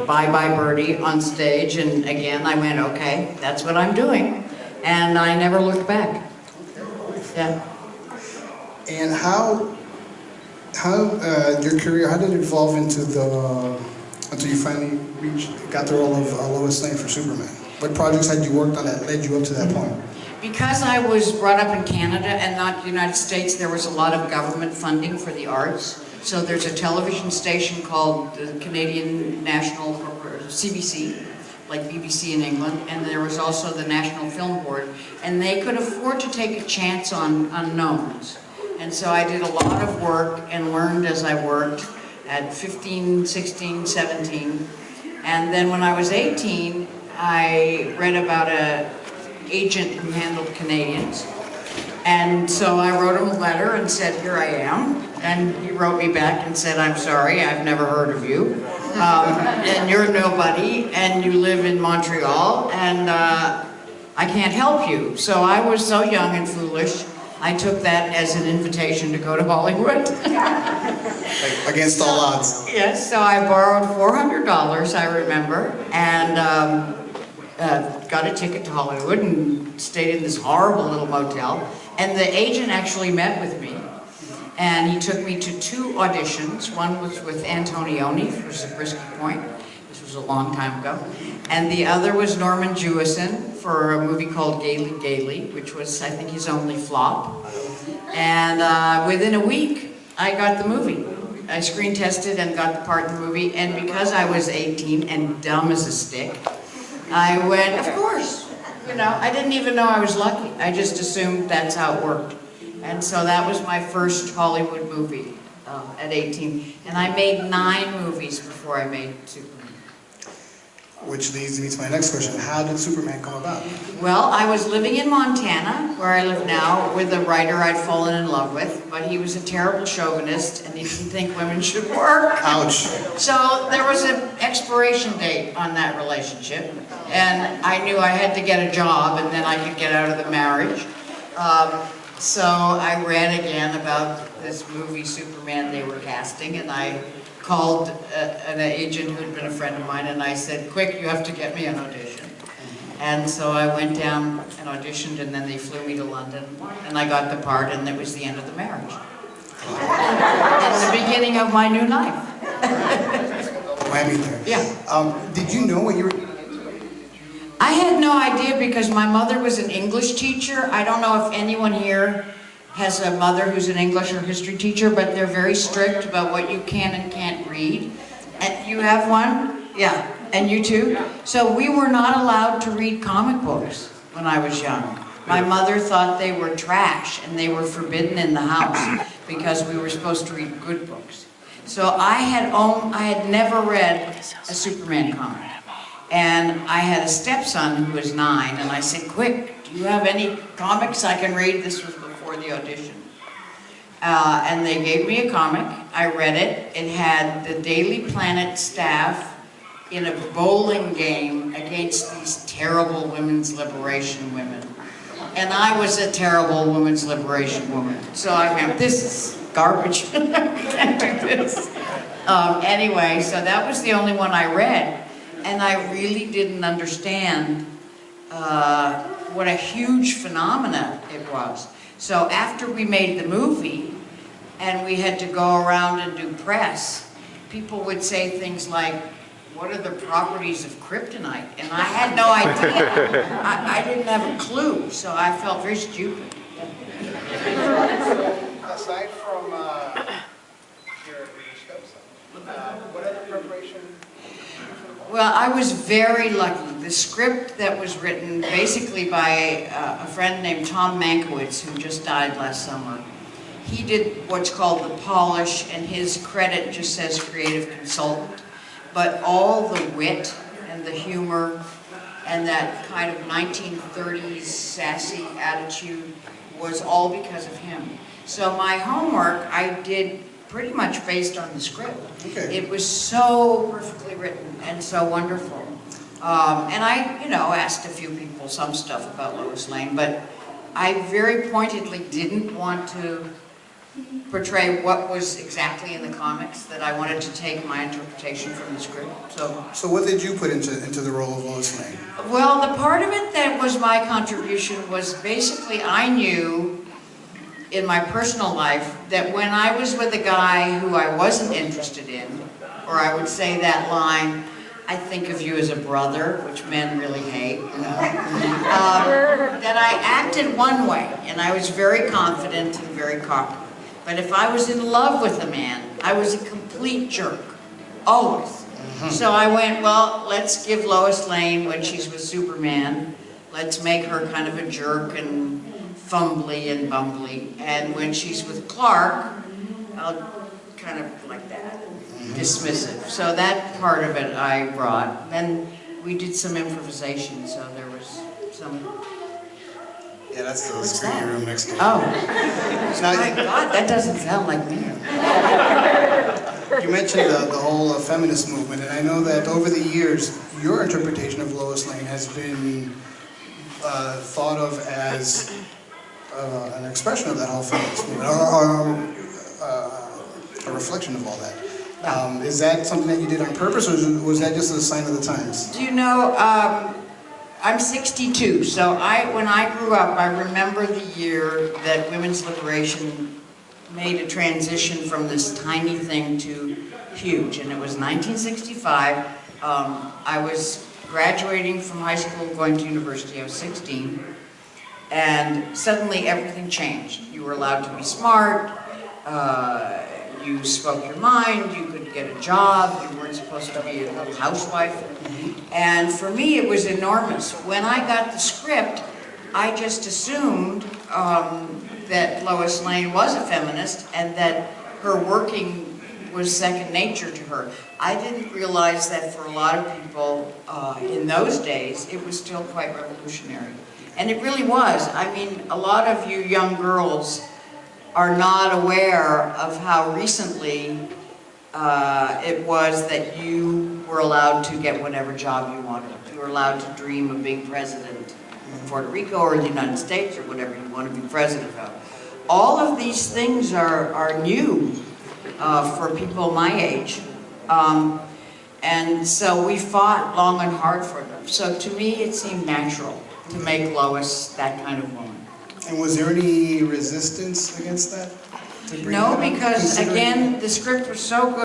Bye Bye Birdie on stage, and again I went, okay, that's what I'm doing. And I never looked back. Yeah. And how your career, how did it evolve into until you finally got the role of Lois Lane for Superman? What projects had you worked on that led you up to that point? Because I was brought up in Canada and not the United States, there was a lot of government funding for the arts. So there's a television station called the Canadian National CBC, like BBC in England, and there was also the National Film Board, and they could afford to take a chance on unknowns. And so I did a lot of work and learned as I worked at 15, 16, 17. And then when I was 18, I read about an agent who handled Canadians. And so I wrote him a letter and said, here I am. And he wrote me back and said, I'm sorry, I've never heard of you. And you're nobody, and you live in Montreal, and I can't help you. So I was so young and foolish, I took that as an invitation to go to Hollywood. Against all odds. Yes, so I borrowed $400, I remember, and got a ticket to Hollywood and stayed in this horrible little motel. And the agent actually met with me. And he took me to 2 auditions. One was with Antonioni for Zabriskie Point. This was a long time ago. And the other was Norman Jewison for a movie called Gaily Gaily, which was, I think, his only flop. And within a week, I got the movie. I screen tested and got the part in the movie. And because I was 18 and dumb as a stick, I went, of course. You know, I didn't even know I was lucky. I just assumed that's how it worked. And so that was my first Hollywood movie at 18. And I made 9 movies before I made Superman. Which leads me to my next question. How did Superman come about? Well, I was living in Montana, where I live now, with a writer I'd fallen in love with, but he was a terrible chauvinist and he didn't think women should work. Ouch. So there was an expiration date on that relationship, and I knew I had to get a job and then I could get out of the marriage. So I read again about this movie Superman they were casting, and I called an agent who had been a friend of mine, and I said, quick, you have to get me an audition. And so I went down and auditioned, and then they flew me to London, and I got the part, and it was the end of the marriage. And the beginning of my new life. Miami there. Yeah. Did you know what you were getting into? I had no idea because my mother was an English teacher. I don't know if anyone here has a mother who's an English or history teacher, but they're very strict about what you can and can't read. And you have one? Yeah. And you too? So we were not allowed to read comic books when I was young. My mother thought they were trash and they were forbidden in the house because we were supposed to read good books. So I had never read a Superman comic. And I had a stepson who was 9, and I said, quick, do you have any comics I can read? This was before the audition. And they gave me a comic. I read it. It had the Daily Planet staff in a bowling game against these terrible women's liberation women. And I was a terrible women's liberation woman. So I went, this is garbage. I can't do this. Anyway, so that was the only one I read. And I really didn't understand what a huge phenomena it was. So after we made the movie, and we had to go around and do press, people would say things like, what are the properties of kryptonite? And I had no idea. I didn't have a clue, so I felt very stupid. Aside from your steps, what other preparation? Well, I was very lucky. The script that was written basically by a friend named Tom Mankiewicz, who just died last summer, he did what's called the polish, and his credit just says creative consultant. But all the wit and the humor and that kind of 1930s sassy attitude was all because of him. So my homework I did pretty much based on the script. Okay. It was so perfectly written and so wonderful. And I, asked a few people some stuff about Lois Lane, but I very pointedly didn't want to portray what was exactly in the comics, that I wanted to take my interpretation from the script. So what did you put into the role of Lois Lane? Well, the part of it that was my contribution was basically I knew in my personal life that when I was with a guy who I wasn't interested in, or I would say that line, I think of you as a brother, which men really hate, you know, that I acted one way, and I was very confident and very cocky. But if I was in love with a man, I was a complete jerk, always. So I went, well, let's give Lois Lane, when she's with Superman, let's make her kind of a jerk and fumbly and bumbly. And when she's with Clark, I'll kind of like that, dismissive. So that part of it I brought. Then we did some improvisation, so there was some... Yeah, that's the What's screening that? room next door. Oh, Now, my God, that doesn't sound like me. you mentioned the whole feminist movement, and I know that over the years, your interpretation of Lois Lane has been thought of as an expression of that whole feminist movement, or a reflection of all that. Is that something that you did on purpose, or was that just a sign of the times? Do you know, I'm 62, so when I grew up, I remember the year that women's liberation made a transition from this tiny thing to huge, and it was 1965. I was graduating from high school, going to university. I was 16, and suddenly everything changed. You were allowed to be smart, you spoke your mind, you could get a job, you weren't supposed to be a little housewife. And for me it was enormous. When I got the script, I just assumed that Lois Lane was a feminist and that her working was second nature to her. I didn't realize that for a lot of people in those days, it was still quite revolutionary. And it really was. I mean, a lot of you young girls are not aware of how recently it was that you were allowed to get whatever job you wanted. You were allowed to dream of being president of Puerto Rico or the United States or whatever you want to be president of. All of these things are new for people my age. And so we fought long and hard for them. So to me it seemed natural to make Lois that kind of woman. And was there any resistance against that? No, because again, the script was so good.